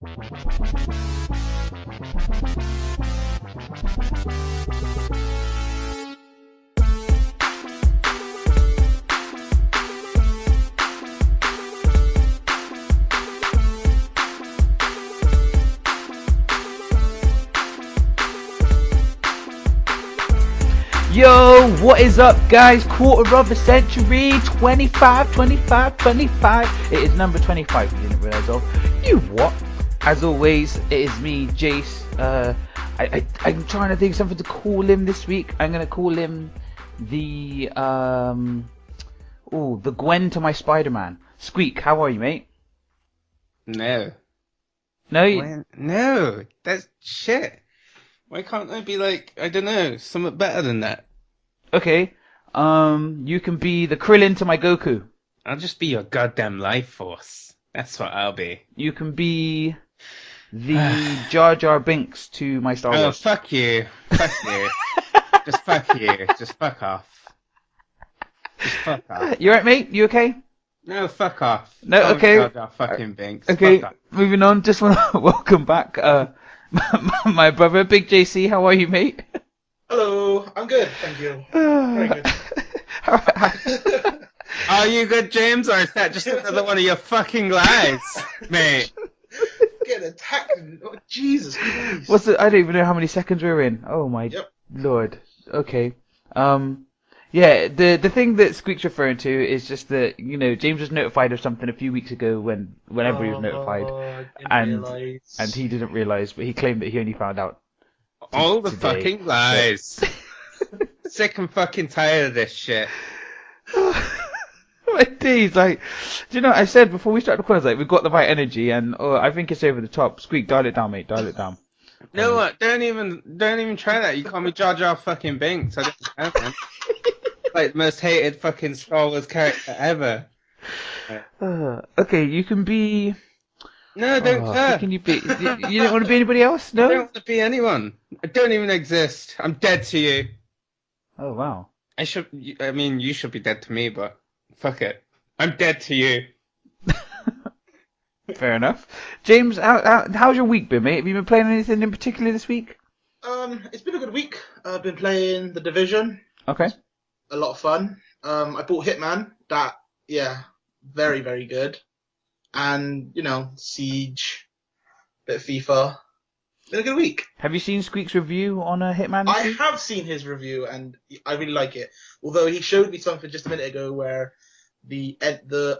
Yo, what is up, guys? Quarter of a century, 25. It is number 25, you didn't realise of. You what? As always, it is me, Jace. I'm trying to think of something to call him this week. I'm going to call him the Gwen to my Spider-Man. Squeak, how are you, mate? No. No? No, that's shit. Why can't I be like, I don't know, something better than that? Okay, you can be the Krillin to my Goku. I'll just be your goddamn life force. That's what I'll be. You can be the Jar Jar Binks to my Star Wars. Oh, fuck you. Fuck you. Just fuck you. Just fuck off. Just fuck off. You alright, mate? You okay? No, fuck off. No, Don't okay. Jar Jar fucking Binks. Okay, Fuck off. moving on. Just want to welcome back my brother, Big JC. How are you, mate? Hello, I'm good, thank you. Very good. Are you good, James, or is that just another one of your fucking lies, mate? Getting attacked. Oh, Jesus Christ. What's the? I don't even know how many seconds we're in. Oh my lord. Okay. Yeah. The thing that Squeak's referring to is just that James was notified of something a few weeks ago whenever he was notified, and he didn't realise, but he claimed that he only found out. All the today. fucking lies. Sick and fucking tired of this shit. My days, like, do you know? I said before we started recording, like, we've got the right energy, and I think it's over the top. Squeak, dial it down, mate. Dial it down. No, what? Don't even try that. You call me Jar Jar fucking Binks. I don't know, man. Like the most hated fucking Star Wars character ever. Okay, you can be. No, don't care. Who can you be? You don't want to be anybody else? No. I don't want to be anyone. I don't even exist. I'm dead to you. Oh wow. I mean, you should be dead to me, but fuck it. I'm dead to you. Fair enough. James, how's your week been, mate? Have you been playing anything in particular this week? It's been a good week. I've been playing The Division. Okay. A lot of fun. I bought Hitman. Very, very good. And, Siege, bit of FIFA. Been a good week. Have you seen Squeak's review on a Hitman? I have seen his review, and I really like it. Although he showed me something just a minute ago where the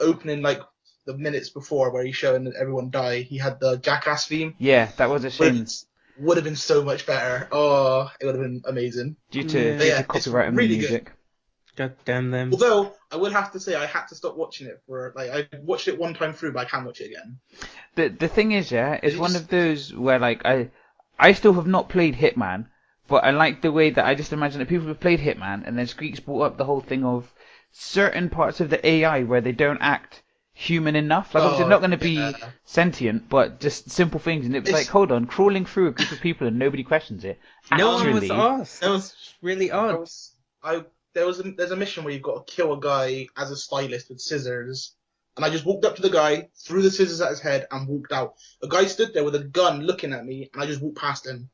opening, like, the minutes before, where he's showing everyone die, he had the Jackass theme. Yeah, that was a shame. Would have been so much better. Oh, it would have been amazing. Due to copyright and really music. Good. God damn them. Although, I would have to say I had to stop watching it I watched it one time through, but I can't watch it again. The thing is, it's one of those where, like, I still have not played Hitman, but I like the way that I just imagine that people have played Hitman, and then Squeak's brought up the whole thing of certain parts of the AI where they don't act human enough. Like, obviously, they're not going to be sentient, but just simple things. And it was like, hold on, crawling through a group of people and nobody questions it. No one was us. That was really odd. There's a mission where you've got to kill a guy as a stylist with scissors, and I just walked up to the guy, threw the scissors at his head, and walked out. A guy stood there with a gun looking at me, and I just walked past him.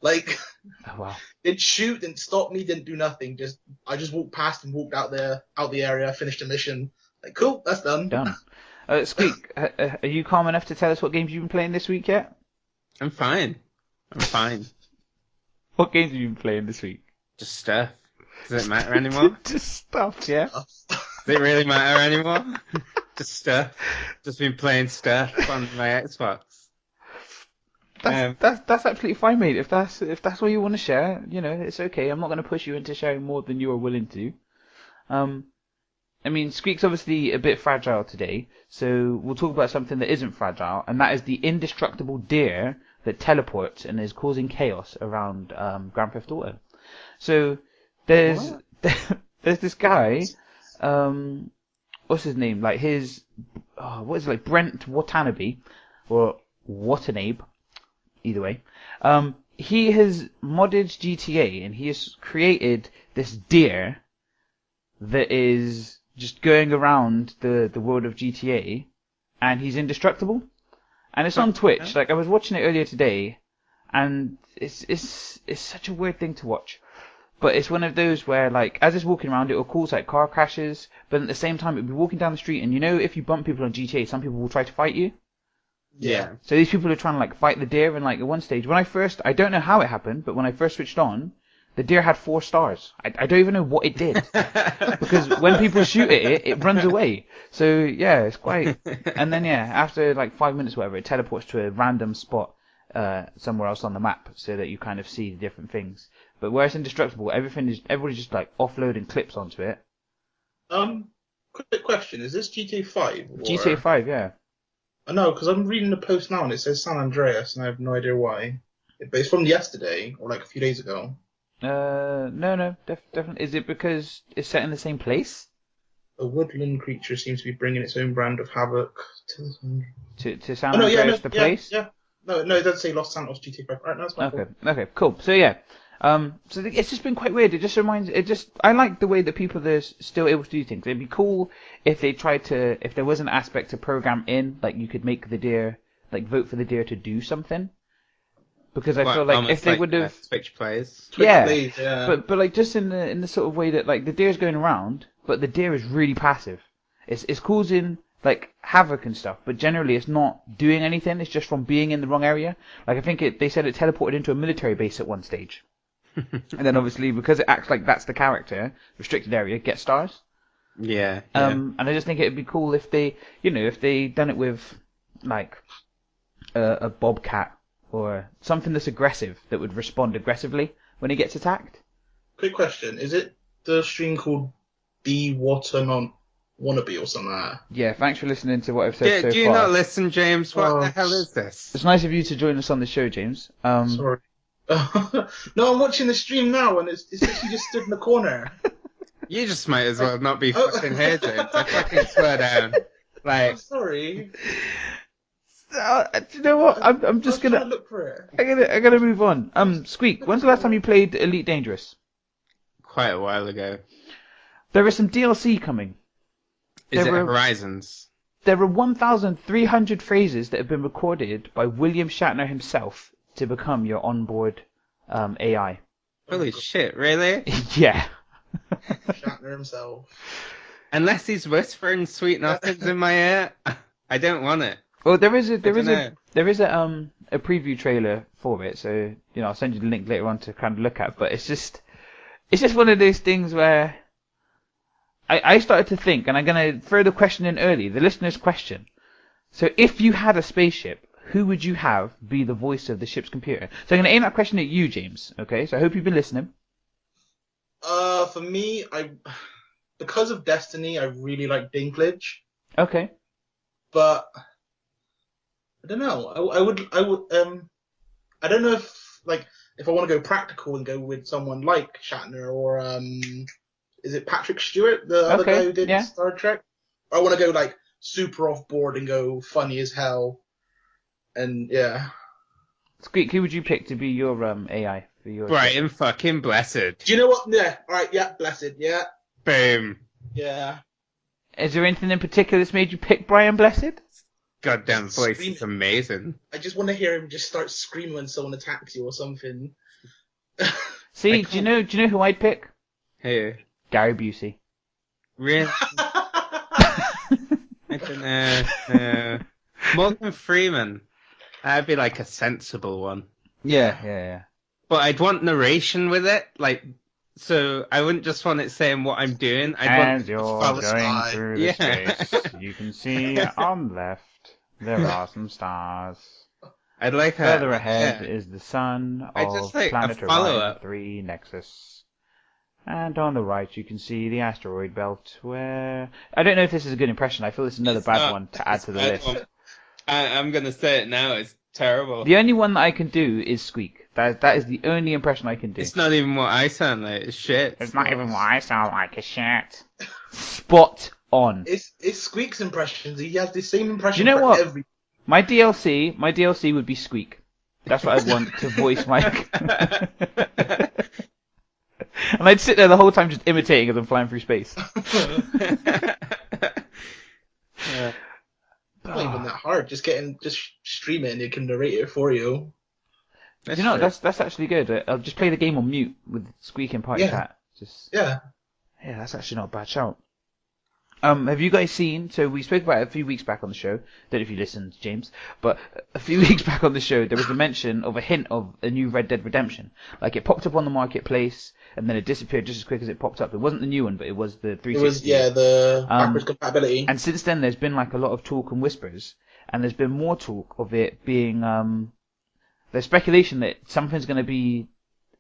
Like, oh, wow. Didn't shoot, didn't stop me, didn't do nothing. I just walked past and walked out the area, finished the mission. Like, cool, that's done. Done. Squeak, are you calm enough to tell us what games you've been playing this week yet? I'm fine. What games have you been playing this week? Just stuff. Does it matter anymore? Just stuff, yeah. Does it really matter anymore? Just stuff. Just been playing stuff on my Xbox. That's absolutely fine, mate. If that's what you want to share, it's okay. I'm not going to push you into sharing more than you are willing to. I mean, Squeak's obviously a bit fragile today, so we'll talk about something that isn't fragile, and that is the indestructible deer that teleports and is causing chaos around Grand Theft Auto. So there's this guy, what's his name? Like what is it, like Brent Watanabe or Watanabe, either way. He has modded GTA and he has created this deer that is just going around the world of GTA, and he's indestructible. and it's on Twitch. Like I was watching it earlier today, and it's such a weird thing to watch. But it's one of those where, like, as it's walking around, it will cause like car crashes, but at the same time, it'll be walking down the street, and you know, if you bump people on GTA, some people will try to fight you. Yeah. So these people are trying to like fight the deer, and like at one stage, I don't know how it happened, but when I first switched on, the deer had 4 stars. I don't even know what it did. Because when people shoot at it, it runs away. So yeah, it's quite, and then yeah, after like 5 minutes or whatever, it teleports to a random spot, somewhere else on the map, so that you kind of see the different things. But where it's indestructible, everybody's just like offloading clips onto it. Quick question: is this GTA 5? GTA 5, yeah. I know, because I'm reading the post now and it says San Andreas, and I have no idea why. But it's from yesterday or like a few days ago. No, definitely. Is it because it's set in the same place? A woodland creature seems to be bringing its own brand of havoc to San Andreas, the place. Yeah. No, it doesn't say Los Santos GTA 5. Alright, no, that's fine. Okay, cool. So yeah, so it's just been quite weird. I like the way that people are still able to do things. It'd be cool if they if there was an aspect to program in, like you could make the deer, like vote for the deer to do something. Because I feel like if they would have Twitch plays. Yeah. But like just in the sort of way that like the deer's going around, but the deer is really passive. It's causing like havoc and stuff, but generally it's not doing anything. It's just from being in the wrong area. Like I think they said it teleported into a military base at one stage. And then obviously because it acts like that's the character, restricted area, get stars. Yeah. And I just think it'd be cool if they done it with like a bobcat or something that's aggressive that would respond aggressively when it gets attacked. Quick question: is it the stream called ÜWatt Wannabe or something like that? Yeah, thanks for listening to what I've said so far. Do you not listen, James? What the hell is this? It's nice of you to join us on the show, James. Sorry. No, I'm watching the stream now, and it's actually just stood in the corner. You just might as well not be fucking here, James. I fucking swear down. Like, I'm sorry. Do you know what? I'm just gonna look for it. I'm gonna move on. Squeak, when's the last time you played Elite Dangerous? Quite a while ago. There is some DLC coming. Is it Horizons? There are 1,300 phrases that have been recorded by William Shatner himself to become your onboard AI. Holy shit, really? Yeah. Shatner himself. Unless he's whispering sweet nothings in my ear, I don't want it. Well, there is a preview trailer for it, so I'll send you the link later on to kind of look at. But it's just one of those things where I started to think, and I'm gonna throw the question in early, the listener's question. So if you had a spaceship, who would you have be the voice of the ship's computer? So I'm gonna aim that question at you, James. Okay, so I hope you've been listening. For me, because of Destiny, I really like Dinklage. Okay. But I don't know. I don't know if I want to go practical and go with someone like Shatner or is it Patrick Stewart, the other guy who did Star Trek? Or I want to go like super off board and go funny as hell. And yeah. Squeak, who would you pick to be your AI for your? Brian fucking Blessed. Do you know what? Yeah. All right. Yeah. Blessed. Yeah. Boom. Yeah. Is there anything in particular that's made you pick Brian Blessed? Goddamn voice is amazing. I just want to hear him just start screaming when someone attacks you or something. See, do you know who I'd pick? Who? Gary Busey. Really? I don't know. Morgan Freeman. That'd be like a sensible one. Yeah. But I'd want narration with it, so I wouldn't just want it saying what I'm doing. As you're going through the space, you can see on left there are some stars. I'd like further ahead is the sun of planet Orion 3 Nexus. And on the right you can see the asteroid belt where... I don't know if this is a good impression. I feel it's another bad one to add to the list. I'm going to say it now. It's terrible. The only one that I can do is Squeak. That is the only impression I can do. It's not even what I sound like. It's shit. It's not even what I sound like. It's shit. Spot on. It's Squeak's impressions. He has the same impression. Do you know what? My DLC would be Squeak. That's what I'd want to voice my... And I'd sit there the whole time just imitating as I'm flying through space. It's not even that hard. Just stream it and it can narrate it for you. You know, that's actually good. I'll just play the game on mute with Squeak and Party Cat. Yeah, that's actually not a bad shout. Have you guys seen? So we spoke about it a few weeks back on the show. Don't know if you listened, James, but a few weeks back on the show, there was a mention of a hint of a new Red Dead Redemption. Like it popped up on the marketplace, and then it disappeared just as quick as it popped up. It wasn't the new one, but it was the 360. It was the backwards compatibility. And since then, there's been like a lot of talk and whispers, and there's been more talk of it being. There's speculation that something's going to be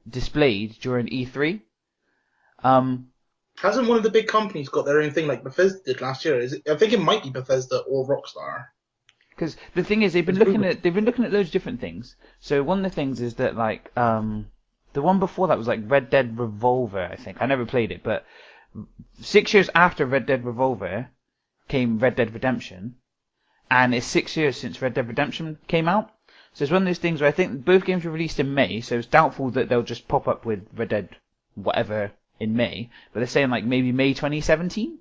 displayed during E3. Hasn't one of the big companies got their own thing like Bethesda did last year? I think it might be Bethesda or Rockstar. Because the thing is, they've been looking at loads of different things. So one of the things is that like the one before that was like Red Dead Revolver. I think I never played it, but 6 years after Red Dead Revolver came Red Dead Redemption, and it's 6 years since Red Dead Redemption came out. So it's one of those things where I think both games were released in May, so it's doubtful that they'll just pop up with Red Dead whatever in May. But they're saying like maybe May 2017?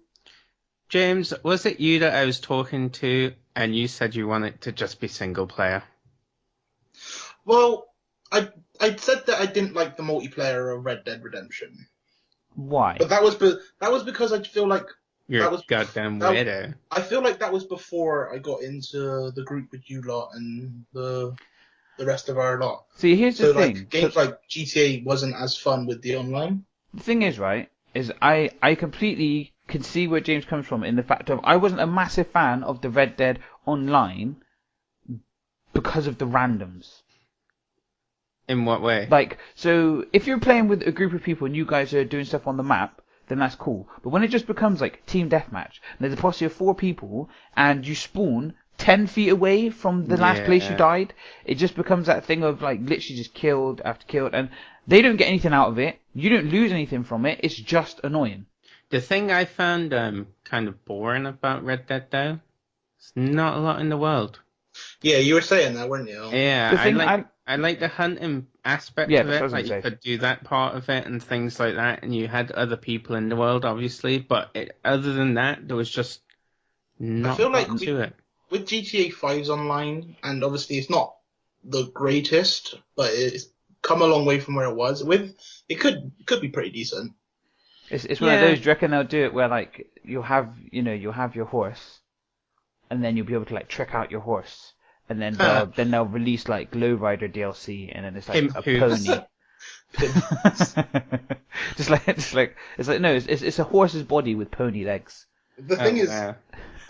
James, was it you that I was talking to and you said you want it to just be single player? Well, I said that I didn't like the multiplayer of Red Dead Redemption. Why? But that was because I feel like You're a goddamn weirdo. I feel like that was before I got into the group with you lot and the rest of our lot. See, here's the thing. Like, games like GTA wasn't as fun with the online. The thing is, right, is I completely can see where James comes from in the fact of I wasn't a massive fan of the Red Dead Online because of the randoms. In what way? Like, so if you're playing with a group of people and you guys are doing stuff on the map, then that's cool. But when it just becomes like team deathmatch, and there's a posse of 4 people, and you spawn 10 feet away from the last place you died, it just becomes that thing of like literally just killed after killed, and they don't get anything out of it. You don't lose anything from it. It's just annoying. The thing I found kind of boring about Red Dead though, it's not a lot in the world. Yeah, you were saying that, weren't you? Yeah, I like the hunting aspect of it. Like you could do that part of it and things like that, and you had other people in the world, obviously. But other than that, there was just not much to it. With GTA 5's online, and obviously it's not the greatest, but it's come a long way from where it was. It could be pretty decent. It's one of those. Do you reckon they'll do it where like you'll have your horse, and then you'll be able to like trick out your horse. And then they'll release like Lowrider DLC, and then it's like a pony. just like it's a horse's body with pony legs. The thing is,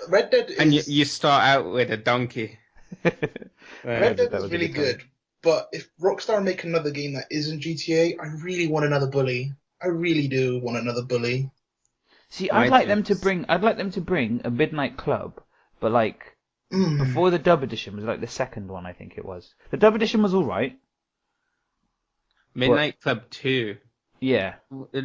Red Dead is... And you start out with a donkey. Red Dead is really good, but if Rockstar make another game that isn't GTA, I really want another bully. I really do want another bully. See, I'd like them to bring a Midnight Club, but like. Before the dub edition was like the second one, I think it was. The dub edition was alright. Midnight Club 2. Yeah.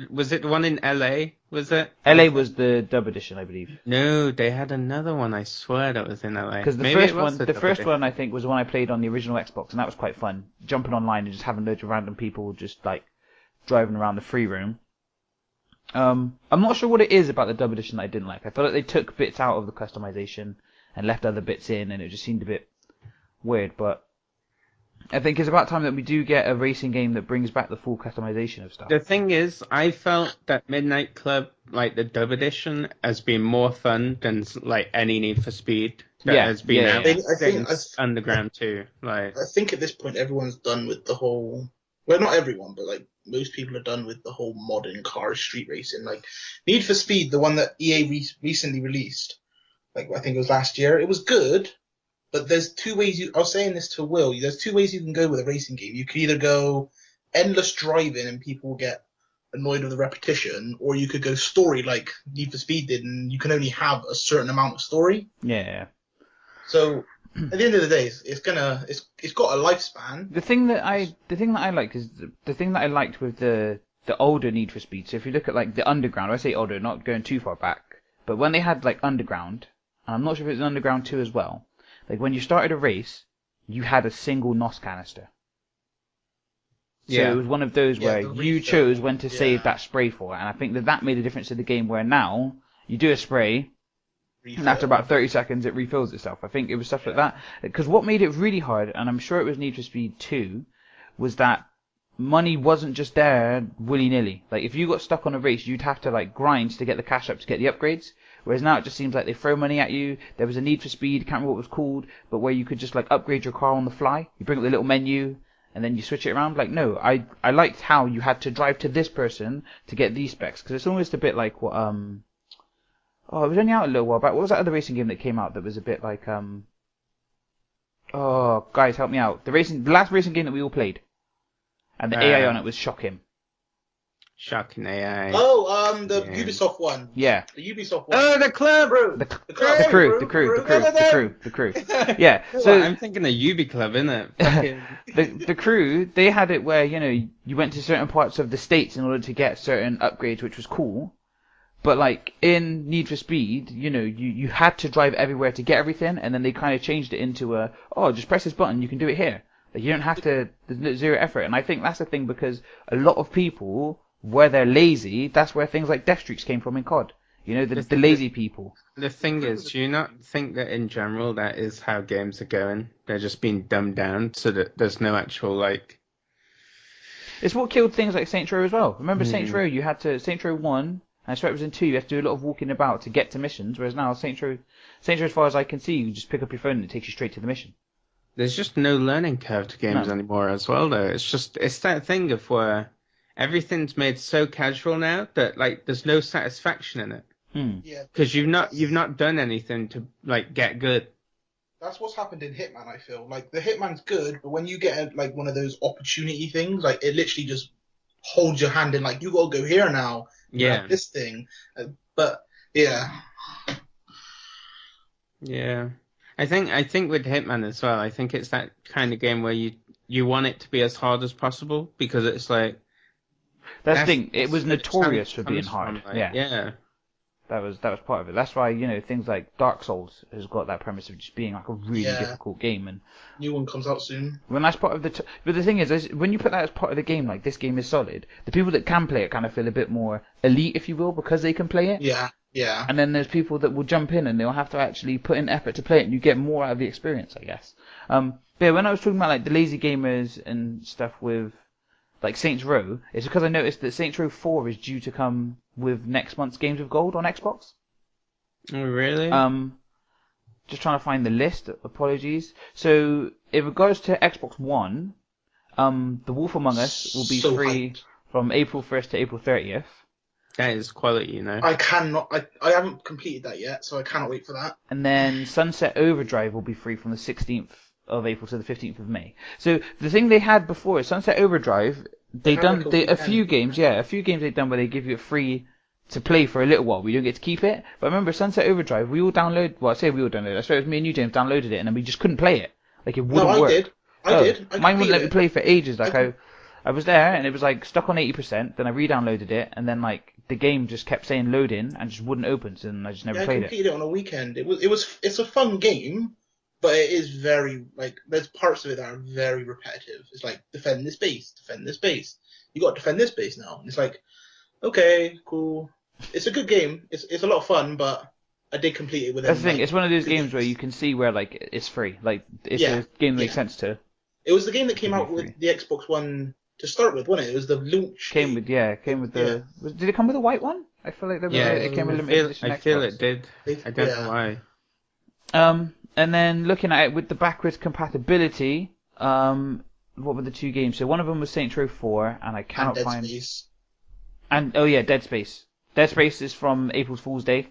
Was it the one in LA? Was it? LA was the dub edition, I believe. No, they had another one, I swear that was in LA. Because the first one I think was the one I played on the original Xbox, and that was quite fun. Jumping online and just having loads of random people just like driving around the free room. I'm not sure what it is about the dub edition that I didn't like. I felt like they took bits out of the customization and left other bits in, and it just seemed a bit weird, but I think it's about time that we do get a racing game that brings back the full customization of stuff. The thing is, I felt that Midnight Club, like the dub edition, has been more fun than like any Need for Speed that has been out since Underground 2. Like, I think at this point everyone's done with the whole... Well, not everyone, but like most people are done with the whole modern car street racing. Like Need for Speed, the one that EA recently released, like I think it was last year. It was good, but there's 2 ways. I was saying this to Will. There's 2 ways you can go with a racing game. You could either go endless driving and people get annoyed with the repetition, or you could go story like Need for Speed did, and you can only have a certain amount of story. Yeah. So at the end of the day, it's got a lifespan. The thing that I liked is the thing that I liked with the older Need for Speed. So if you look at like the Underground, I say older, not going too far back, but when they had like Underground. And I'm not sure if it was Underground 2 as well. Like, when you started a race, you had a single NOS canister. So it was one of those where you chose when to save that spray for. And I think that made a difference to the game, where now, you do a spray, And after about 30 seconds, it refills itself. I think it was stuff like that. Because what made it really hard, and I'm sure it was Need for Speed 2, was that money wasn't just there willy-nilly. Like, if you got stuck on a race, you'd have to, like, grind to get the cash up to get the upgrades. Whereas now it just seems like they throw money at you. There was a Need for Speed, can't remember what it was called, but where you could just, like, upgrade your car on the fly. You bring up the little menu, and then you switch it around. Like, no, I liked how you had to drive to this person to get these specs. Because it's almost a bit like what, oh, it was only out a little while back. What was that other racing game that came out that was a bit like, oh, guys, help me out. The last racing game that we all played. And the AI on it was shocking. Shocking AI. Oh, the Ubisoft one. Yeah. The Ubisoft one. Oh, the club! The crew. Yeah. So well, I'm thinking of Ubi Club, isn't it? the crew, they had it where, you know, you went to certain parts of the States in order to get certain upgrades, which was cool. But, like, in Need for Speed, you know, you had to drive everywhere to get everything, and then they kind of changed it into just press this button, you can do it here. Like, you don't have to, there's zero effort. And I think that's the thing, because a lot of people, where they're lazy, that's where things like death streaks came from in COD. You know, the lazy people. The thing is, do you not think that in general that is how games are going? They're just being dumbed down so that there's no actual, like... It's what killed things like Saints Row as well. Remember Saints Row, you had to, Saints Row 1, and I swear it was in 2, you have to do a lot of walking about to get to missions, whereas now Saints Row, as far as I can see, you just pick up your phone and it takes you straight to the mission. There's just no learning curve to games anymore as well, though. It's that thing of where everything's made so casual now that, like, there's no satisfaction in it. Yeah. Because you've not done anything to, like, get good. That's what's happened in Hitman, I feel. Like, the Hitman's good, but when you get, like, one of those opportunity things, like, it literally just holds your hand in, like, you gotta go here now. Yeah. This thing. But, yeah. Yeah. I think with Hitman as well, I think it's that kind of game where you want it to be as hard as possible, because it's like... That's the thing, it was notorious for being hard. From, like, yeah. That was part of it. That's why, you know, things like Dark Souls has got that premise of just being like a really difficult game. And new one comes out soon. When that's part of the... But the thing is, when you put that as part of the game, like, this game is solid, the people that can play it kind of feel a bit more elite, if you will, because they can play it. Yeah. Yeah. And then there's people that will jump in and they'll have to actually put in effort to play it, and you get more out of the experience, I guess. But yeah, when I was talking about, like, the lazy gamers and stuff with, like, Saints Row, it's because I noticed that Saints Row 4 is due to come with next month's Games with Gold on Xbox. Oh, really? Just trying to find the list. Apologies. So, in regards to Xbox One, The Wolf Among Us will be free from April 1st to April 30th. That is quality, you know. I haven't completed that yet, so I cannot wait for that. And then Sunset Overdrive will be free from the 16th of April to the 15th of May. So the thing they had before is Sunset Overdrive, a few games they've done where they give you it free to play for a little while. We don't get to keep it. But remember Sunset Overdrive, I swear it was me and you, James, downloaded it, and then we just couldn't play it. Like, it wouldn't work. I did. Mine wouldn't let me play for ages. Like, I was there, and it was, like, stuck on 80%, then I re-downloaded it, and then, like, the game just kept saying load in, and just wouldn't open, so then I just never played it. I completed it on a weekend. It's a fun game, but it is very, like, there's parts of it that are very repetitive. It's like, defend this base. You gotta defend this base now. And it's like, okay, cool. It's a good game. It's a lot of fun, but I did complete it within... That's the thing, it's one of those games where you can see where, like, it's free. Like, it's a game that makes sense to... It was the game that came out with the Xbox One to start with, wasn't it? It was the launch. Came with the... Did it come with a white one? I feel like it came with limited edition. I feel it did. I don't know why. And then looking at it with the backwards compatibility, what were the two games? So one of them was Saints Row 4, and I cannot find... Space. And, Dead Space. Dead Space is from April Fool's Day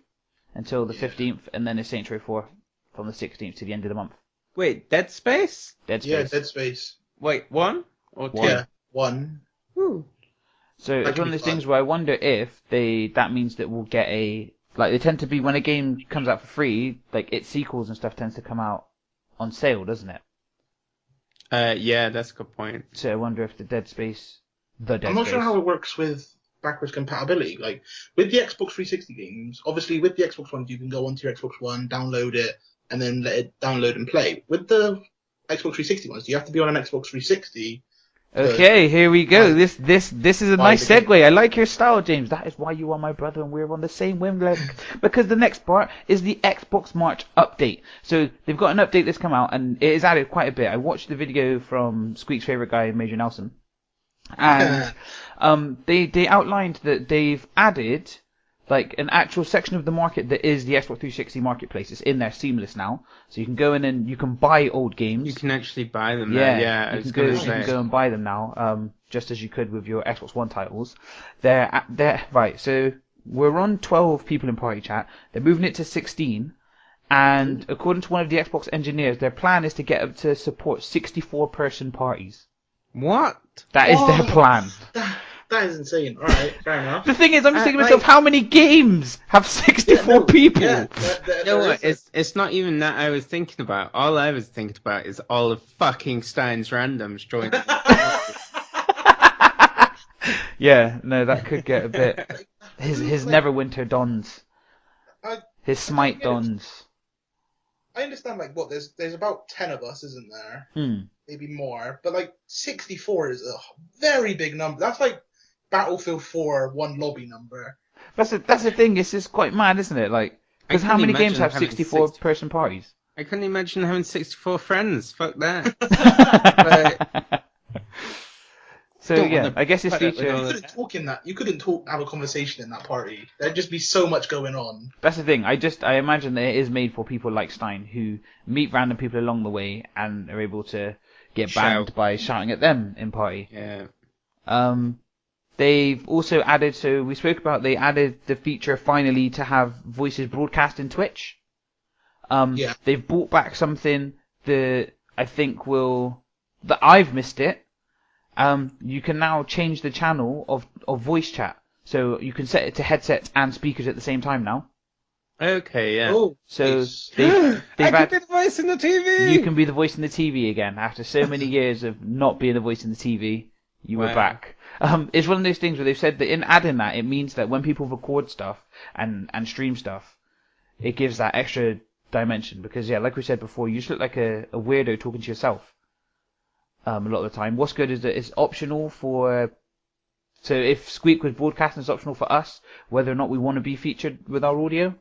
until the 15th, and then it's Saints Row 4 from the 16th to the end of the month. Wait, Dead Space? Dead Space. Yeah, Dead Space. Wait, 1 or 2? Yeah, 1. Woo. So it's one of those things where I wonder if that means that we'll get like, they tend to be, when a game comes out for free, like, its sequels and stuff tends to come out on sale, doesn't it? Yeah, that's a good point. So I wonder if I'm not sure how it works with backwards compatibility. Like, with the Xbox 360 games, obviously with the Xbox One, you can go onto your Xbox One, download it, and then let it download and play. With the Xbox 360 ones, you have to be on an Xbox 360 Okay, here we go. This is a nice segue. I like your style, James. That is why you are my brother and we're on the same wavelength. Because the next part is the Xbox March update. So they've got an update that's come out and it has added quite a bit. I watched the video from Squeak's favorite guy, Major Nelson, and they outlined that they've added like an actual section of the market that is the Xbox 360 marketplace. It's in there seamless now, so you can go in and you can buy old games. You can actually buy them. Yeah, you can go and buy them now, just as you could with your Xbox One titles. They're right. So we're on 12 people in party chat. They're moving it to 16, and according to one of the Xbox engineers, their plan is to get up to support 64-person parties. What? That is their plan. That is insane. All right, fair enough. The thing is, I'm just thinking to myself, how many games have 64 people? Yeah, it's not even that I was thinking about. All I was thinking about is all of fucking Stein's randoms joining. Yeah, no, that could get a bit. His Neverwinter dons. His Smite dons. I understand, like, what, there's about 10 of us, isn't there? Maybe more. But, like, 64 is a very big number. That's like Battlefield 4 one lobby number. That's the thing. It's just quite mad, isn't it? Like, because how many games have 64-person parties? I couldn't imagine having 64 friends. Fuck that. So yeah, I guess this feature. You couldn't have a conversation in that party. There'd just be so much going on. That's the thing. I imagine that it is made for people like Stein who meet random people along the way and are able to get banned by shouting at them in party. Yeah. They've also added, so we spoke about, they added the feature finally to have voices broadcast in Twitch. They've brought back something that I think that I've missed it. You can now change the channel of voice chat. So you can set it to headsets and speakers at the same time now. Okay, yeah. Oh, so they've I can be the voice in the TV! You can be the voice in the TV again. After so many years of not being the voice in the TV, you were back. It's one of those things where they've said that in adding that, it means that when people record stuff and stream stuff, it gives that extra dimension. Because, yeah, like we said before, you just look like a weirdo talking to yourself a lot of the time. What's good is that it's optional for... So if Squeak was broadcasting, it's optional for us, whether or not we want to be featured with our audio.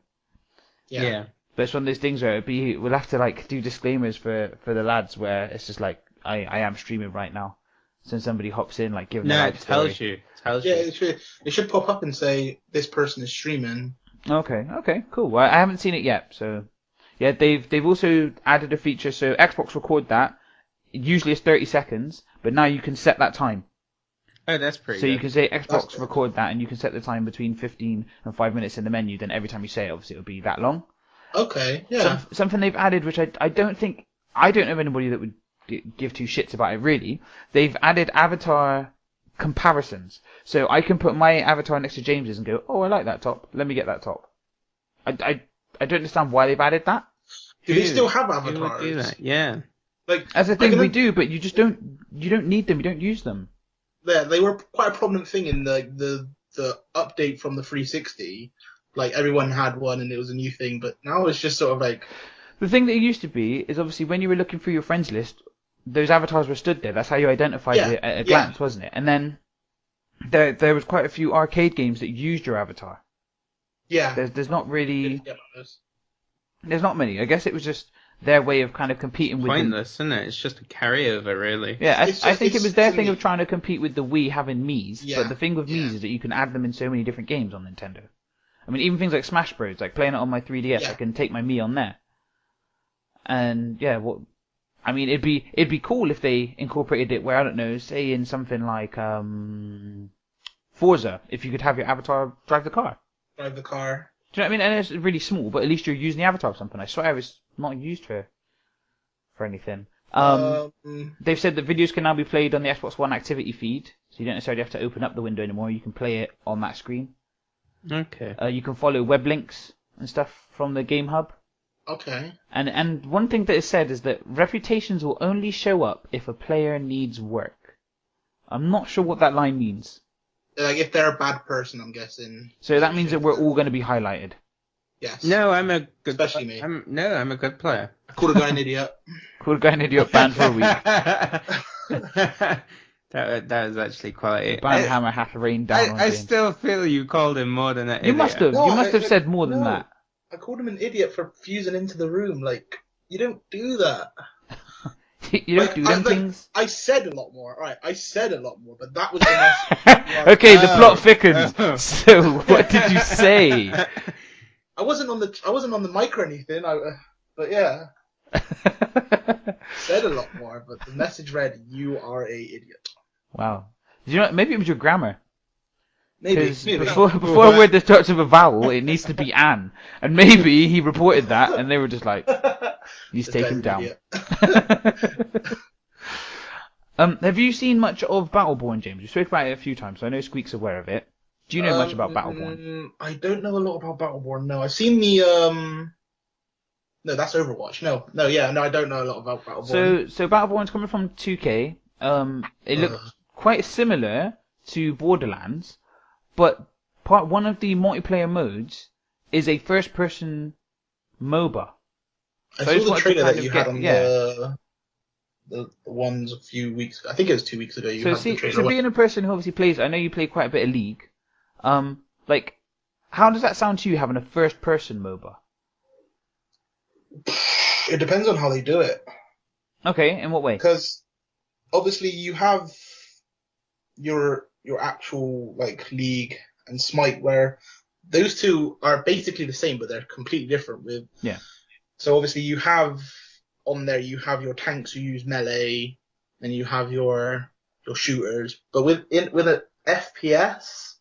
Yeah. But it's one of those things where we'll have to like do disclaimers for the lads where it's just like, I am streaming right now. So somebody hops in, like, giving them it tells you. It should pop up and say, this person is streaming. Okay, cool. Well, I haven't seen it yet, so... Yeah, they've also added a feature, so Xbox Record that. Usually it's 30 seconds, but now you can set that time. Oh, that's pretty good. So you can say Xbox Record that, and you can set the time between 15 and 5 minutes in the menu, then every time you say it, obviously it'll be that long. Okay, yeah. Something they've added, which I don't know of anybody that would give two shits about it, really. They've added avatar comparisons. So I can put my avatar next to James's and go, oh, I like that top. Let me get that top. I don't understand why they've added that. Do they still have avatars? Who would do that? Yeah. Like, as a thing, we do, but you just don't need them. You don't use them. Yeah, they were quite a prominent thing in the update from the 360. Like, everyone had one and it was a new thing, but now it's just sort of like... The thing that it used to be is obviously when you were looking through your friends list, those avatars were stood there. That's how you identified it at a glance, wasn't it? And then there was quite a few arcade games that used your avatar. Yeah. There's not really... There's not many. I guess it was just their way of kind of competing with... Pointless, isn't it? It's just a carryover, really. Yeah, I think it was their thing of trying to compete with the Wii having Mii's, but the thing with Mii's is that you can add them in so many different games on Nintendo. I mean, even things like Smash Bros, like playing it on my 3DS, I can take my Mii on there. And I mean, it'd be cool if they incorporated it where, I don't know, say in something like Forza, if you could have your avatar drive the car. Drive the car. Do you know what I mean? And it's really small, but at least you're using the avatar of something. I swear it's not used for anything. They've said that videos can now be played on the Xbox One activity feed, so you don't necessarily have to open up the window anymore. You can play it on that screen. Okay. You can follow web links and stuff from the Game Hub. Okay. And one thing that is said is that reputations will only show up if a player needs work. I'm not sure what that line means. Like, if they're a bad person, I'm guessing. So that means that we're all going to be highlighted. Yes. No, I'm a good... Especially me. I'm a good player. I called a guy an idiot. Called a guy an idiot, banned for a week. That was actually quite. The banhammer has rained down on James. I still feel you called him more than an You idiot. must have. No, you must have said more than that. I called him an idiot for fusing into the room. Like, you don't do that. You don't do them things. I said a lot more. Alright, I said a lot more, but that was the message. Okay, the plot thickens. So, what did you say? I wasn't on the mic or anything. But yeah. Said a lot more, but the message read, "You are a idiot." Wow. Did you know? Maybe it was your grammar. Maybe. Before a word that starts with a vowel, it needs to be an. And maybe he reported that, and they were just like, "He's taken him down." Have you seen much of Battleborn, James? You spoke about it a few times, so I know Squeak's aware of it. Do you know much about Battleborn? I don't know a lot about Battleborn. No, I've seen the No, that's Overwatch. No, I don't know a lot about Battleborn. So Battleborn's coming from 2K. It looks quite similar to Borderlands, but one of the multiplayer modes is a first-person MOBA. I saw the trailer that you had on the ones a few weeks. I think it was 2 weeks ago. So being a person who obviously plays, I know you play quite a bit of League. Like, how does that sound to you having a first-person MOBA? It depends on how they do it. Okay, in what way? Because obviously you have your actual like League and Smite, where those two are basically the same, but they're completely different. So obviously you have on there your tanks who use melee, and you have your shooters. But with an FPS.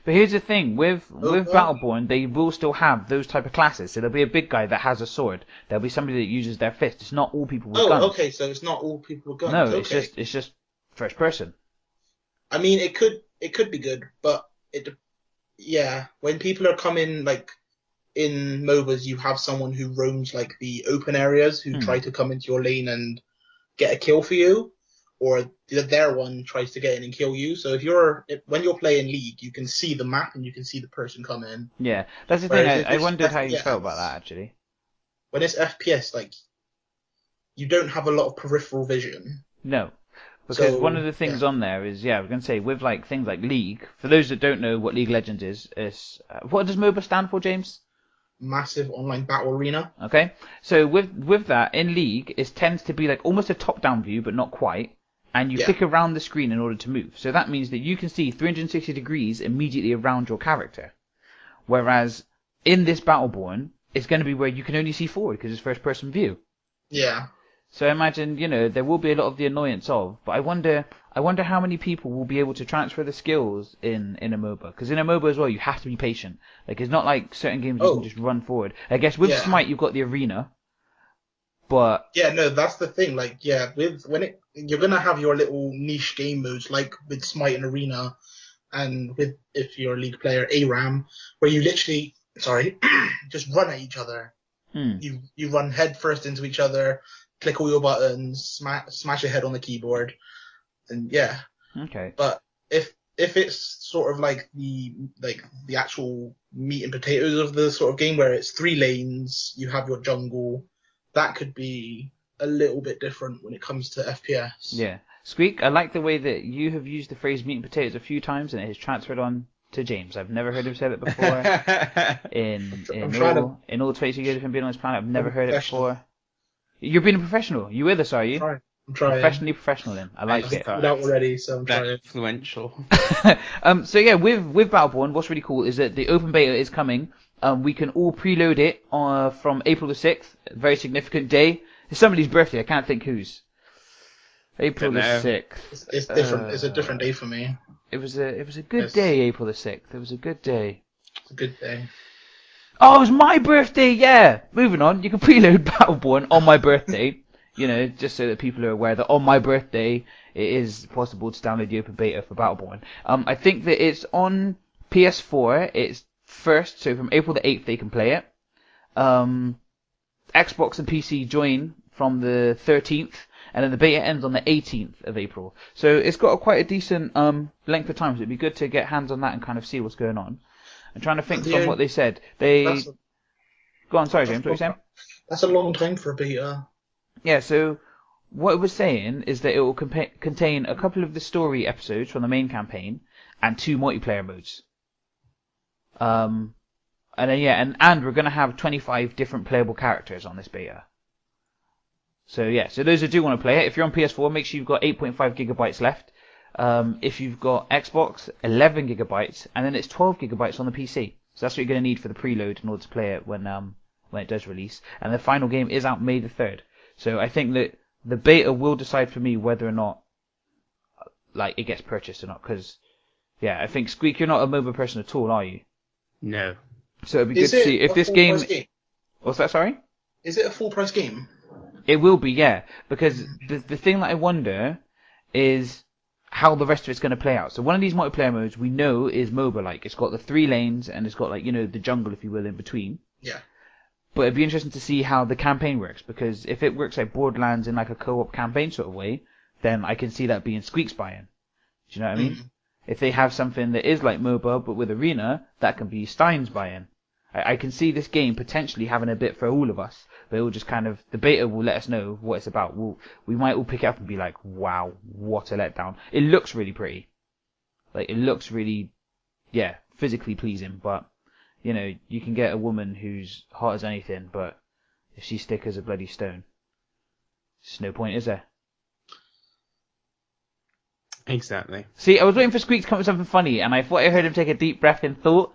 But here's the thing, with Battleborn, they will still have those type of classes. So there'll be a big guy that has a sword. There'll be somebody that uses their fist. It's not all people with guns. Oh, okay, so it's not all people with guns. No, okay. it's just first person. I mean, it could be good, but when people are coming like in MOBAs, you have someone who roams like the open areas who try to come into your lane and get a kill for you. Or their one tries to get in and kill you. So when you're playing League, you can see the map and you can see the person come in. Yeah, that's the thing. I wondered how you felt about that, actually. When it's FPS, like, you don't have a lot of peripheral vision. No, because one of the things on there is, I was going to say, with like things like League, for those that don't know what League of Legends is what does MOBA stand for, James? Massive Online Battle Arena. Okay, so with that, in League, it tends to be like almost a top-down view, but not quite. And you click around the screen in order to move. So that means that you can see 360 degrees immediately around your character. Whereas in this Battleborn, it's going to be where you can only see forward because it's first person view. Yeah. So I imagine, there will be a lot of the annoyance of, but I wonder how many people will be able to transfer the skills in a MOBA. Because in a MOBA as well, you have to be patient. Like, it's not like certain games you can just run forward. I guess with Smite, you've got the arena. But that's the thing. Like, you're gonna have your little niche game modes, like with Smite and Arena, and if you're a League player, ARAM, where you literally, just run at each other. You run head first into each other, click all your buttons, smash your head on the keyboard, and Okay. But if it's sort of like the actual meat and potatoes of the sort of game, where it's 3 lanes, you have your jungle. That could be a little bit different when it comes to FPS. Yeah. Squeak, I like the way that you have used the phrase meat and potatoes a few times and it has transferred on to James. I've never heard him say that before. in all 22 years of him being on this planet, I've never heard it before. You're being a professional. You with us, are you? I'm trying. Professionally professional then. I like it. Put out already, so I'm trying. Influential. So with Battleborn, what's really cool is that the open beta is coming. We can all preload it from April the 6th, a very significant day. It's somebody's birthday, I can't think whose. April the 6th. It's different. It's a different day for me. It was a good day, April the 6th. It was a good day. It's a good day. Oh, it was my birthday, yeah! Moving on, you can preload Battleborn on my birthday. Just so that people are aware that on my birthday, it is possible to download the open beta for Battleborn. I think that it's on PS4, it's first, so from April the 8th they can play it. Xbox and PC join from the 13th, and then the beta ends on the 18th of April. So it's got quite a decent length of time, so it'd be good to get hands on that and kind of see what's going on. I'm trying to think from what they said. Go on, sorry James, what were you saying? That's a long time for a beta. Yeah, so what it was saying is that it will contain a couple of the story episodes from the main campaign and 2 multiplayer modes. And then and we're gonna have 25 different playable characters on this beta. So those who do want to play it, if you're on PS4, make sure you've got 8.5 gigabytes left. If you've got Xbox, 11 gigabytes, and then it's 12 gigabytes on the PC. So that's what you're gonna need for the preload in order to play it when it does release. And the final game is out May the 3rd. So I think that the beta will decide for me whether or not it gets purchased or not. Because I think Squeak, you're not a mobile person at all, are you? No. So it'd be good to see if this game. What's that? Sorry. Is it a full price game? It will be, yeah. Because the thing that I wonder is how the rest of it's going to play out. So one of these multiplayer modes we know is MOBA-like. It's got the 3 lanes and it's got the jungle, if you will, in between. Yeah. But it'd be interesting to see how the campaign works, because if it works like Borderlands in a co-op campaign sort of way, then I can see that being Squeak's buy-in. Do you know what I mean? If they have something that is like MOBA but with arena, that can be Stein's buy-in. I can see this game potentially having a bit for all of us, but it will just the beta will let us know what it's about. We might all pick it up and be like, wow, what a letdown. It looks really pretty. It looks really, physically pleasing, but you can get a woman who's hot as anything, but if she's thick as a bloody stone, there's no point, is there? Exactly. See, I was waiting for Squeak to come up with something funny, and I thought I heard him take a deep breath in thought,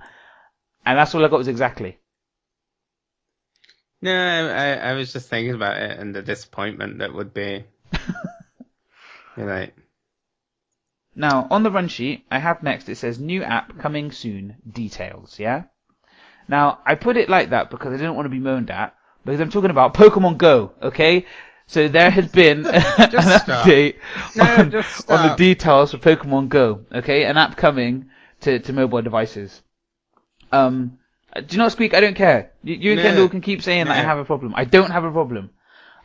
and that's all I got was exactly. No, I was just thinking about it and the disappointment that would be. You're right. Now, on the run sheet, I have next, it says, new app coming soon, details, yeah? Now, I put it like that because I didn't want to be moaned at, because I'm talking about Pokemon Go, okay? So there has been an update on the details for Pokemon Go, okay? An app coming to mobile devices. Do you know what, Squeak? I don't care. You and Kendall can keep saying that I have a problem. I don't have a problem.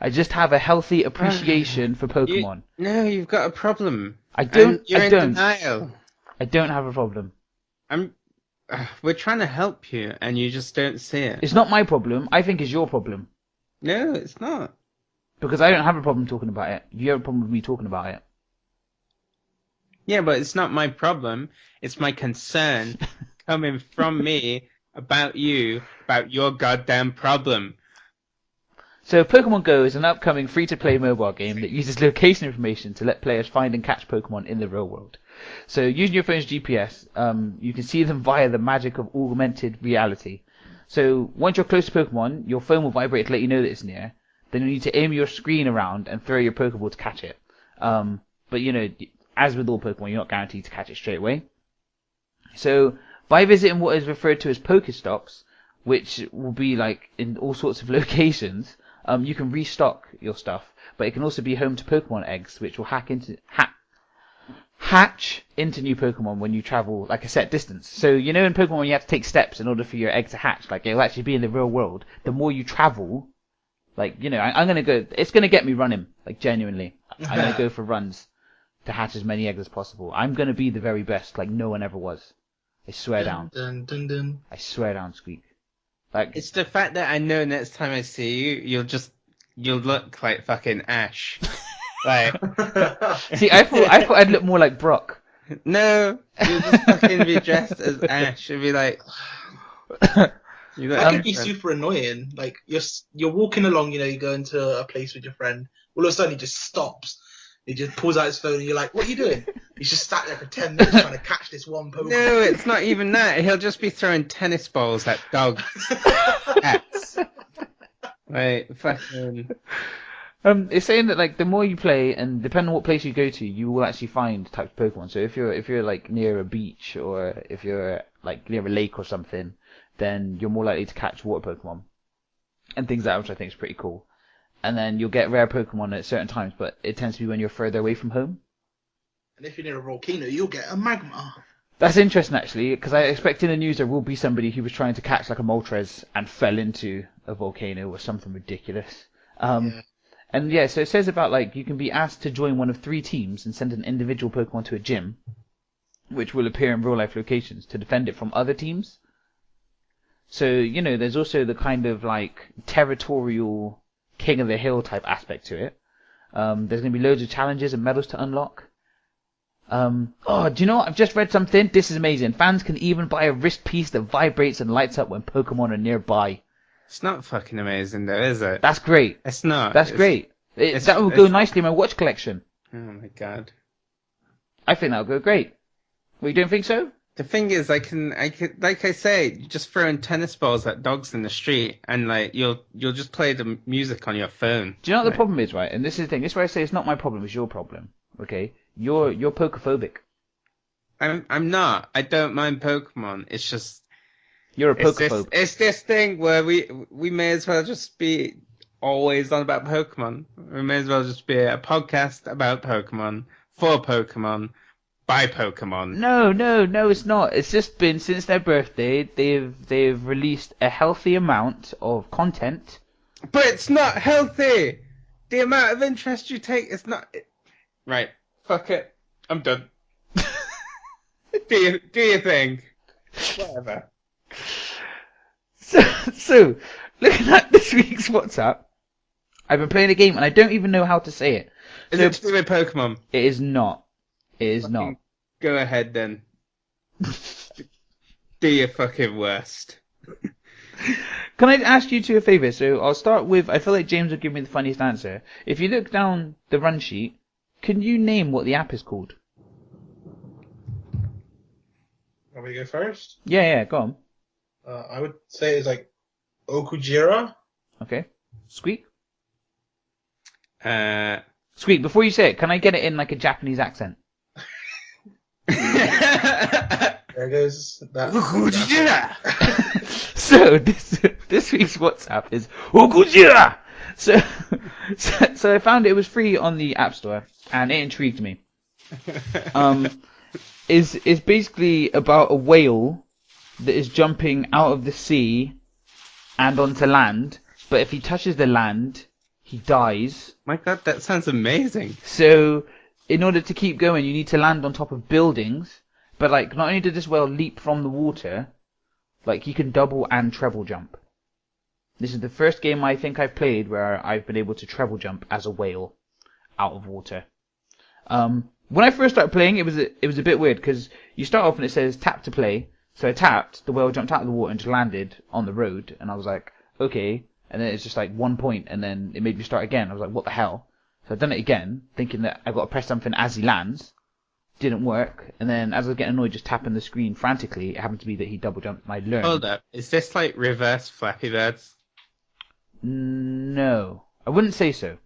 I just have a healthy appreciation for Pokemon. You've got a problem. I don't. You're in denial. I don't have a problem. We're trying to help you, and you just don't see it. It's not my problem. I think it's your problem. No, it's not. Because I don't have a problem talking about it. You have a problem with me talking about it. Yeah, but it's not my problem. It's my concern coming from me about your goddamn problem. So Pokemon Go is an upcoming free-to-play mobile game that uses location information to let players find and catch Pokemon in the real world. So using your phone's GPS, you can see them via the magic of augmented reality. So once you're close to Pokemon, your phone will vibrate to let you know that it's near. Then you need to aim your screen around and throw your Pokeball to catch it. But as with all Pokemon, you're not guaranteed to catch it straight away. So by visiting what is referred to as Pokestops, which will be in all sorts of locations, you can restock your stuff. But it can also be home to Pokemon eggs, which will hatch into new Pokemon when you travel a set distance. So in Pokemon you have to take steps in order for your egg to hatch. It'll actually be in the real world. The more you travel, I'm gonna go. It's gonna get me running. Genuinely, I'm gonna go for runs to hatch as many eggs as possible. I'm gonna be the very best, no one ever was. I swear down. I swear down, Squeak. It's the fact that I know next time I see you, you'll look like fucking Ash. See, I thought I'd look more like Brock. No, you'll just fucking be dressed as Ash. It'd be like. That could be super annoying. You're walking along, you go into a place with your friend. All of a sudden, he just stops. He just pulls out his phone, and you're like, "What are you doing?" He's just sat there for 10 minutes trying to catch this one Pokemon. No, it's not even that. He'll just be throwing tennis balls at dogs. Cats. Fucking. It's saying that the more you play, and depending on what place you go to, you will actually find types of Pokemon. So if you're near a beach, or if you're near a lake or something, then you're more likely to catch water Pokemon and things like that, which I think is pretty cool. And then you'll get rare Pokemon at certain times, but it tends to be when you're further away from home. And if you're near a volcano, you'll get a magma. That's interesting, actually, because I expect in the news there will be somebody who was trying to catch a Moltres and fell into a volcano or something ridiculous. And so it says about you can be asked to join one of 3 teams and send an individual Pokemon to a gym, which will appear in real life locations to defend it from other teams. So, there's also the kind of territorial king of the hill type aspect to it. There's going to be loads of challenges and medals to unlock. Do you know what? I've just read something. This is amazing. Fans can even buy a wrist piece that vibrates and lights up when Pokemon are nearby. It's not fucking amazing though, is it? That's great. It's not. That's great. That will go nicely in my watch collection. Oh my god. I think that'll go great. Well, you don't think so? The thing is, I can, like I say, you just throwing tennis balls at dogs in the street, and like you'll just play the music on your phone. Do you know what the problem is, right? And this is the thing. This is where I say it's not my problem, it's your problem. Okay, you're pokophobic. I'm not. I don't mind Pokemon. It's just you're a pokophobe. It's this thing where we may as well just be always on about Pokemon. We may as well just be a podcast about Pokemon for Pokemon by Pokemon. No, it's not. It's just been since their birthday. They've released a healthy amount of content. But it's not healthy. The amount of interest you take is not. Right. Fuck it. I'm done. do your thing. Whatever. So, looking at this week's WhatsApp, I've been playing a game and I don't even know how to say it. Is it to do with Pokemon? It is not. It is not. Go ahead then. Do your fucking worst. Can I ask you two a favour? So I'll start with, I feel like James will give me the funniest answer. If you look down the run sheet, can you name what the app is called? Want me to go first? Yeah, go on. I would say it's like Okujira. Okay. Squeak? Squeak, before you say it, can I get it in like a Japanese accent? There goes that. So this week's WhatsApp is Okujira. So I found it was free on the App Store and it intrigued me. Is basically about a whale that is jumping out of the sea and onto land, but if he touches the land, he dies. My god, that sounds amazing. So in order to keep going, you need to land on top of buildings. But like, not only did this whale leap from the water, like he can double and treble jump. This is the first game I think I've played where I've been able to treble jump as a whale out of water. When I first started playing, it was a bit weird because you start off and it says tap to play. So I tapped, the whale jumped out of the water and just landed on the road, and I was like, okay. And then it's just like 1 point, and then it made me start again. I was like, what the hell? So I've done it again, thinking that I've got to press something as he lands. Didn't work, and then as I was getting annoyed just tapping the screen frantically, it happened to be that he double jumped and I learned. Hold up, is this like reverse Flappy Birds? No, I wouldn't say so.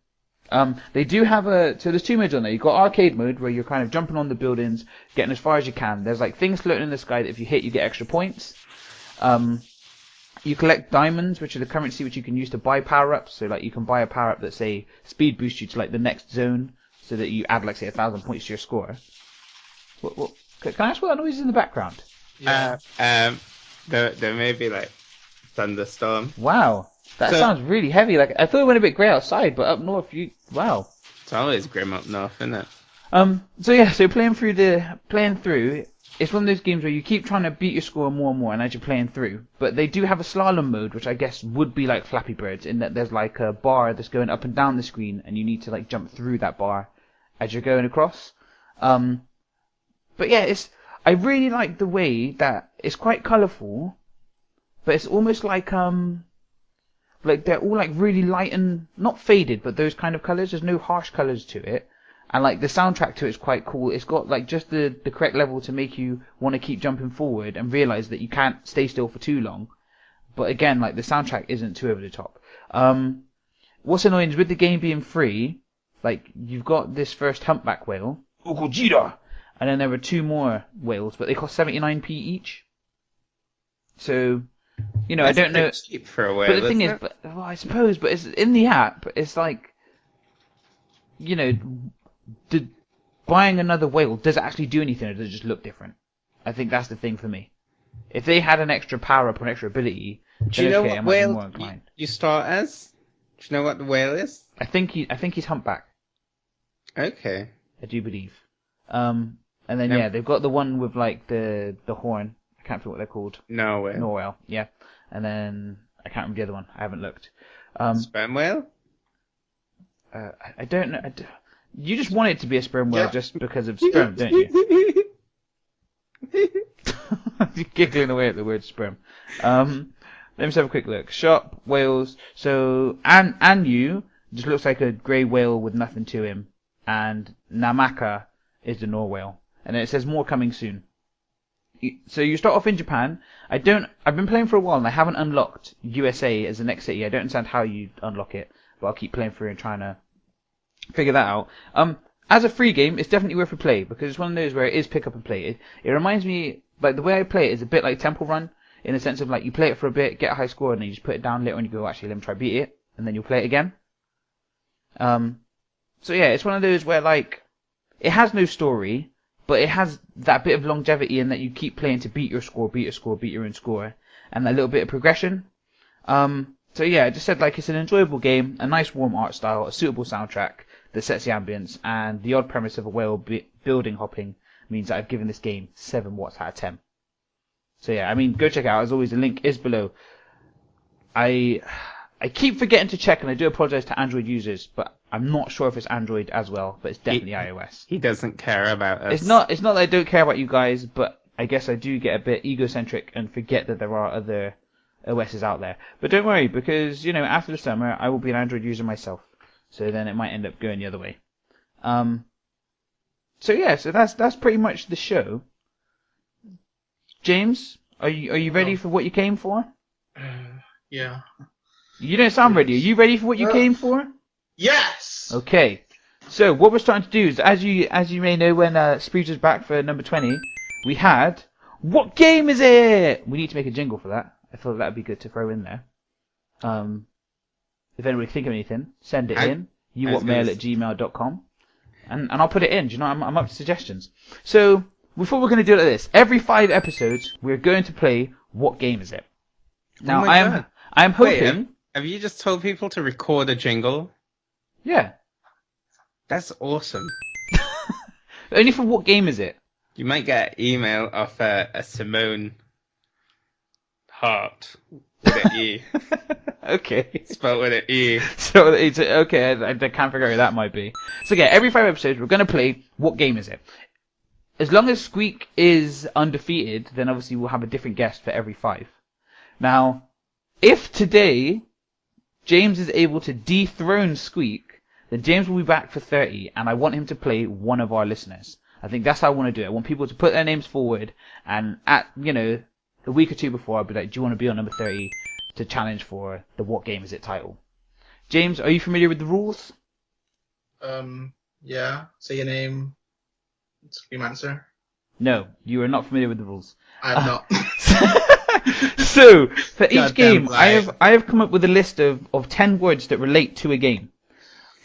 They do have so there's two modes on there. You've got arcade mode where you're kind of jumping on the buildings, getting as far as you can. There's like things floating in the sky that if you hit, you get extra points. You collect diamonds, which are the currency which you can use to buy power-ups. So like you can buy a power-up that say speed boosts you to like the next zone, so that you add like say 1,000 points to your score. What, can I ask what that noise is in the background? Yeah. There may be like thunderstorm. Wow. That sounds really heavy. Like I thought it went a bit grey outside, but up north, wow. It's always grim up north, isn't it? So playing through, it's one of those games where you keep trying to beat your score more and more, and as you're playing through. But they do have a slalom mode, which I guess would be like Flappy Birds, in that there's like a bar that's going up and down the screen, and you need to like jump through that bar as you're going across. But yeah, I really like the way that it's quite colourful, but it's almost like they're all like really light and not faded, but those kind of colours. There's no harsh colours to it, and like the soundtrack to it is quite cool. It's got like just the correct level to make you want to keep jumping forward and realise that you can't stay still for too long. But again, like the soundtrack isn't too over the top. What's annoying is with the game being free, like you've got this first humpback whale, Okujira, and then there were two more whales, but they cost 79p each. So, you know, That's I don't know. Cheap for a whale, but the thing is, I suppose, but it's in the app. It's like, you know, buying another whale, does it actually do anything, or does it just look different? I think that's the thing for me. If they had an extra power up or an extra ability, do you know what whale inclined. You start as? Do you know what the whale is? I think he's humpback. Okay. I do believe. And then yeah, they've got the one with like the horn. I can't remember what they're called. Narwhale. Yeah. And then I can't remember the other one. I haven't looked. Sperm whale? I don't know. You just want it to be a sperm whale just because of sperm, don't you? You're giggling away at the word sperm. Let me just have a quick look. Shop whales. So Anu just looks like a grey whale with nothing to him, and Namaka is the Norwhale, and then it says more coming soon. So you start off in Japan. I've been playing for a while and I haven't unlocked USA as the next city. I don't understand how you unlock it, but I'll keep playing through and trying to figure that out. As a free game, it's definitely worth a play because it's one of those where it is pick up and play. It reminds me, like the way I play it is a bit like Temple Run in the sense of like you play it for a bit, get a high score, and then you just put it down later and you go, actually, let me try beat it, and then you'll play it again. So yeah, it's one of those where like it has no story, but it has that bit of longevity in that you keep playing to beat your score, beat your own score, and that little bit of progression. So yeah, I just said like it's an enjoyable game, a nice warm art style, a suitable soundtrack that sets the ambience, and the odd premise of a whale building hopping means that I've given this game 7 watts out of 10. So yeah, I mean, go check it out. As always, the link is below. I keep forgetting to check, and I do apologize to Android users, but I'm not sure if it's Android as well, but it's definitely iOS. He doesn't care about us. It's not that I don't care about you guys, but I guess I do get a bit egocentric and forget that there are other OSs out there. But don't worry, because, you know, after the summer, I will be an Android user myself. So then it might end up going the other way. So yeah, so that's pretty much the show. James, are you ready for what you came for? Yeah. You don't sound ready. Are you ready for what you came for? Yes. Okay. So what we're starting to do is, as you may know, when Spreege was back for number 20, we had what game is it? We need to make a jingle for that. I thought that'd be good to throw in there. If anybody think of anything, send it in. UWattmail@gmail.com. And I'll put it in. Do you know, I'm up to suggestions. So before we're going to do it like this, every 5 episodes we're going to play what game is it? Now I am hoping. Wait, have you just told people to record a jingle? Yeah. That's awesome. Only for what game is it? You might get an email off a Simone Hart with an E. Okay. Spelled with an E. So it's okay. I can't figure out who that might be. So yeah, every 5 episodes we're going to play what game is it. As long as Squeak is undefeated, then obviously we'll have a different guest for every 5. Now, if today James is able to dethrone Squeak, then James will be back for 30, and I want him to play one of our listeners. I think that's how I want to do it. I want people to put their names forward, and at, you know, a week or 2 before, I'll be like, do you want to be on number 30 to challenge for the What Game Is It title? James, are you familiar with the rules? Yeah. Say your name. Scream answer. No, you are not familiar with the rules. I'm not. So, for each game, I have come up with a list of 10 words that relate to a game.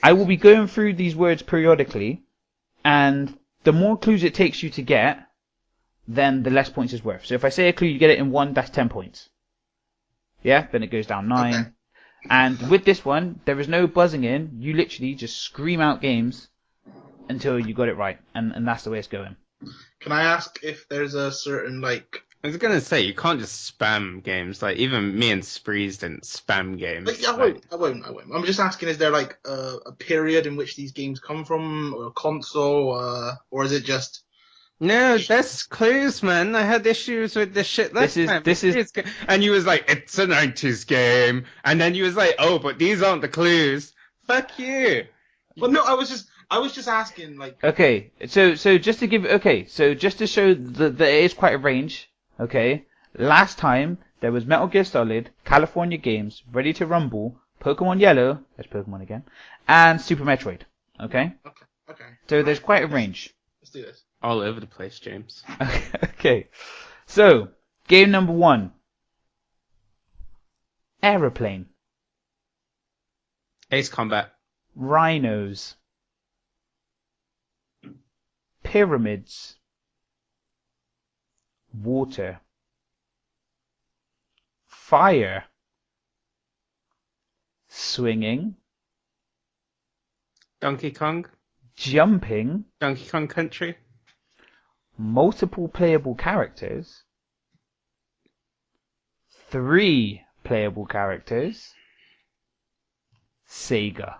I will be going through these words periodically, and the more clues it takes you to get, then the less points it's worth. So if I say a clue, you get it in 1, that's 10 points. Yeah? Then it goes down 9. Okay. And with this one, there is no buzzing in. You literally just scream out games until you got it right. And that's the way it's going. Can I ask if there's a certain, like... I was gonna say, you can't just spam games. Like, even me and Spreeze didn't spam games. Like, I won't. I'm just asking, is there, like, a period in which these games come from, or a console, or is it just... No, that's clues, man. I had issues with this shit last time. And you was like, it's a 90s game. And then you was like, oh, but these aren't the clues. Fuck you. Well, no, I was just asking, like... Okay, so just to show that it is quite a range, okay, last time there was Metal Gear Solid, California Games, Ready to Rumble, Pokemon Yellow, there's Pokemon again, and Super Metroid, okay? Okay. So there's quite a range. Let's do this. All over the place, James. Okay, so, game number 1. Aeroplane. Ace Combat. Rhinos. Pyramids. Water. Fire. Swinging. Donkey Kong. Jumping. Donkey Kong Country. Multiple playable characters. 3 playable characters. Sega.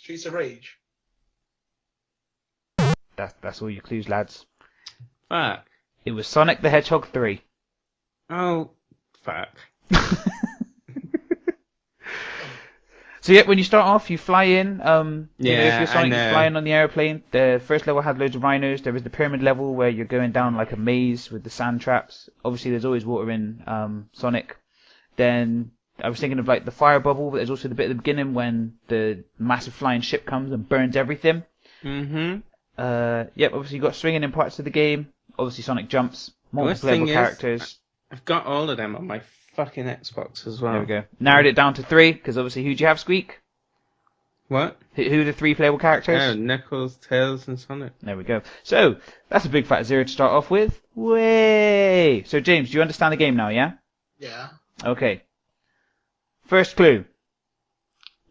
Streets of Rage. That's all your clues, lads. Fuck. It was Sonic the Hedgehog 3. Oh, fuck. So yeah, when you start off, you fly in. If you're Sonic, I you know. fly in on the airplane. The first level had loads of rhinos. There was the pyramid level where you're going down like a maze with the sand traps. Obviously, there's always water in Sonic. Then I was thinking of like the fire bubble, but there's also the bit at the beginning when the massive flying ship comes and burns everything. Mm-hmm. Yep, obviously you got swinging in parts of the game. Obviously Sonic jumps, multiple playable characters. I've got all of them on my fucking Xbox as well. There we go. Narrowed it down to 3, because obviously who do you have, Squeak? What? Who are the 3 playable characters? Oh, Knuckles, Tails, and Sonic. There we go. So, that's a big fat 0 to start off with. Way! So James, do you understand the game now, yeah? Yeah. Okay. First clue.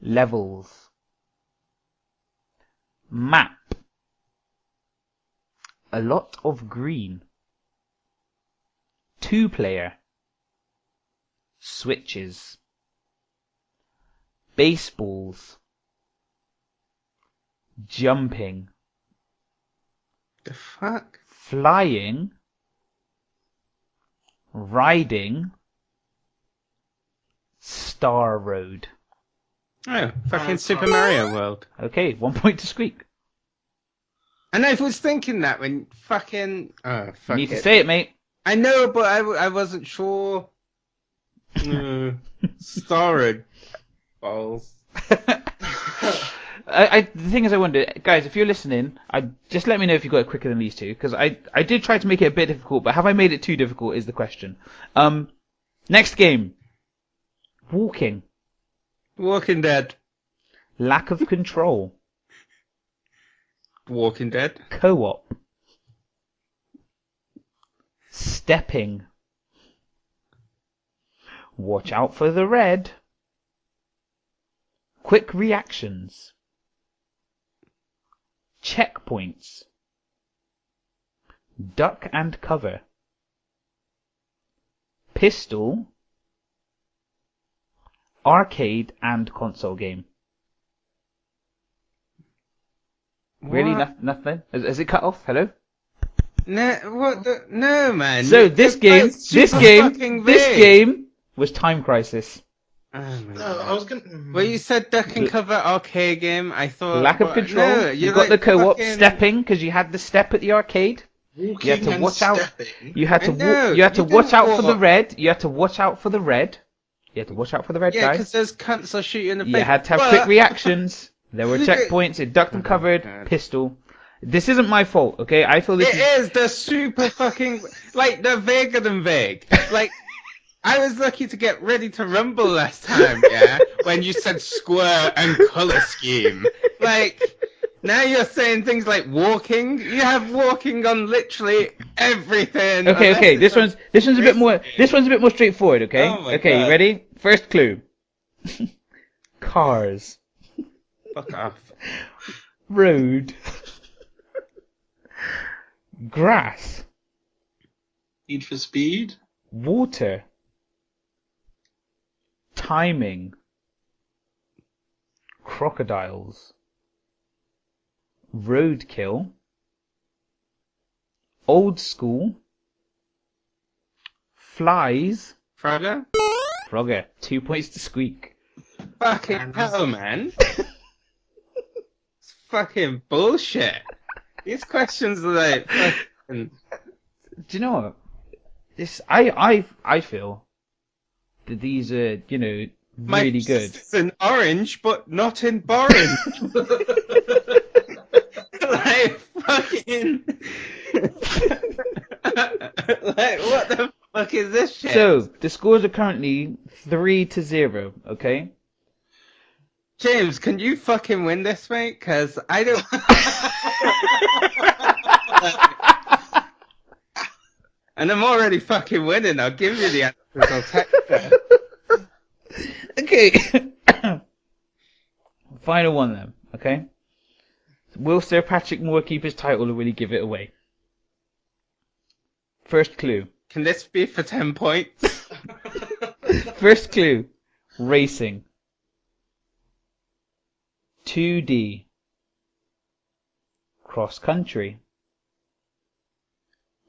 Levels. Map. A lot of green. 2-player. Switches. Baseballs. Jumping. The fuck? Flying. Riding. Star Road. Oh, fucking Super Mario World. Okay, 1 point to Squeak. And I was thinking that when fucking... Oh, fuck You need it. to say it, mate. I know, but I wasn't sure. Starred balls. The thing is, I wonder, guys, if you're listening, just let me know if you got it quicker than these two, because I did try to make it a bit difficult, but have I made it too difficult is the question. Next game. Walking. Walking Dead. Lack of control. Walking Dead. Co-op. Stepping. Watch out for the red. Quick reactions. Checkpoints. Duck and cover. Pistol. Arcade and console game. What? Really? Nothing? Has it cut off? Hello? No, what the... No, man. So this game was Time Crisis. Oh my No, God. I was gonna. Well, you said duck and cover arcade game. I thought... Lack of control. No, you got like the co-op. fucking... Stepping, because you had the step at the arcade. Walking You had to and watch out. stepping. You had to I know, you had to you watch didn't out for the walk. red. You had to watch out for the red. You had to watch out for the red, Yeah, guys. because those cunts will shoot you in the face. You had to have But- quick reactions. There were Look at- checkpoints. It ducked and covered. God. Pistol. This isn't my fault, okay? I feel this It is the super fucking... Like, the vaguer than vague. Like... I was lucky to get Ready to Rumble last time, yeah? When you said square and colour scheme. Like, now you're saying things like walking. You have walking on literally everything. Okay. This one's a bit more straightforward, okay? Oh my okay, God. you ready? First clue. Cars. Fuck off. Road. Grass. Need for Speed. Water. Timing. Crocodiles. Roadkill. Old school. Flies. Frogger? Frogger. 2 points to Squeak. Fucking hell, man. It's fucking bullshit. These questions are like fucking... Do you know what? I feel that these are, really good. It's in orange, but not in boring. Like, fucking... like, what the fuck is this shit? So, the scores are currently 3-0, okay? James, can you fucking win this, mate? Because I don't... And I'm already fucking winning. I'll give you the answers. I'll text them. Okay. Final one then, okay? Will Sir Patrick Moore keep his title or will he give it away? First clue. Can this be for 10 points? First clue. Racing. 2D. Cross country.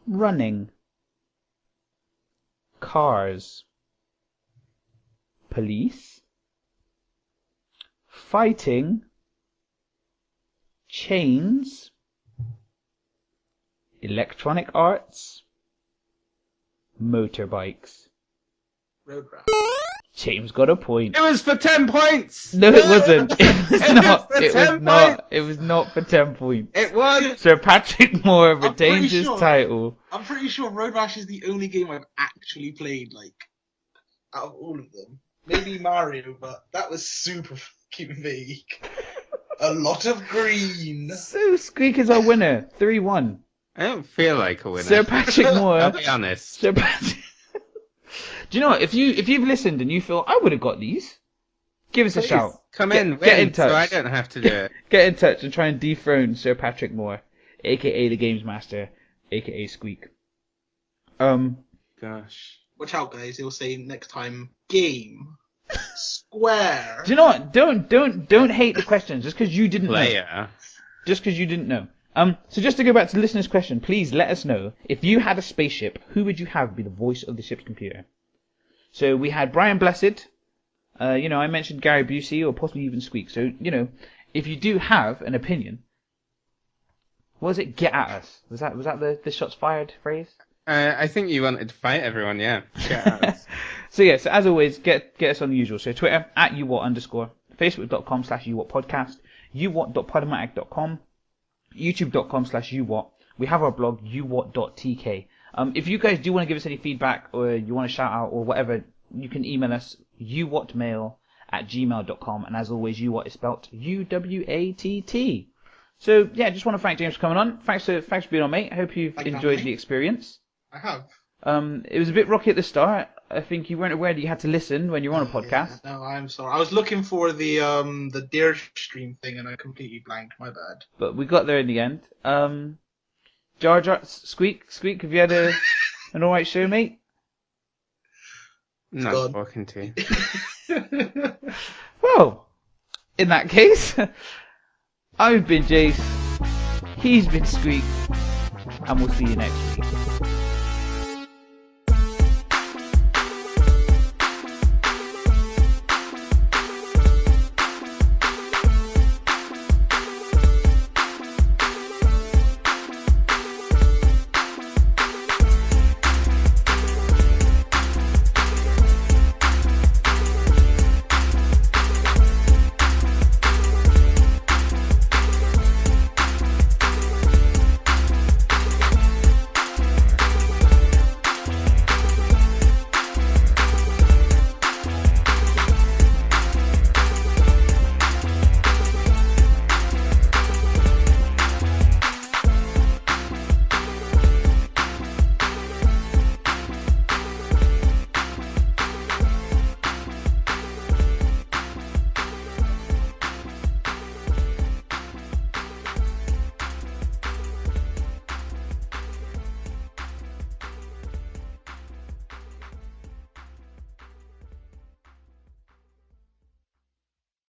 Running. Cars. Police. Fighting. Chains. Electronic arts. Motorbikes. Road Rash. James got a point. It was for 10 points! No, it wasn't. It was not. for It 10 was not. points! It was not for 10 points. It was! Sir Patrick Moore I'm retains pretty his sure- title. I'm pretty sure Road Rash is the only game I've actually played, like, out of all of them. Maybe Mario, but that was super fucking vague. A lot of green. So Squeak is our winner. 3-1. I don't feel like a winner. Sir Patrick Moore. I'll be honest. Sir Patrick. Do you know what? If you've listened and you feel I would have got these, give us a Please, shout. Come Get- in, get win, in touch. so I don't have to do it. Get in touch and try and dethrone Sir Patrick Moore, aka the Games Master, aka Squeak. Gosh. Watch out, guys. He'll say next time, game. Square. Do you know what? Don't hate the questions just because you didn't know. Player. Just because you didn't know. So just to go back to the listener's question, please let us know if you had a spaceship, who would you have be the voice of the ship's computer? So we had Brian Blessed. I mentioned Gary Busey or possibly even Squeak. So if you do have an opinion, what was it? Get at us. Was that the shots fired phrase? I think you wanted to fight everyone, yeah. Get at us. So as always, get us on the usual. So Twitter at @UWatt_, Facebook.com/UWattpodcast, UWatt.podomatic.com, YouTube.com/UWatt. We have our blog UWatt.tk. If you guys do want to give us any feedback or you want to shout out or whatever, you can email us UWattmail@gmail.com. And as always, UWatt is spelt UWatt. So just want to thank James for coming on. Thanks for being on, mate. I hope you've enjoyed the experience. I have. It was a bit rocky at the start. I think you weren't aware that you had to listen when you were on a podcast. Yeah, no, I'm sorry. I was looking for the Deer stream thing and I completely blanked. My bad. But we got there in the end. Jar Jar, Squeak, have you had an alright show, mate? Not talking to you. Well, in that case, I've been Jace, he's been Squeak, and we'll see you next week.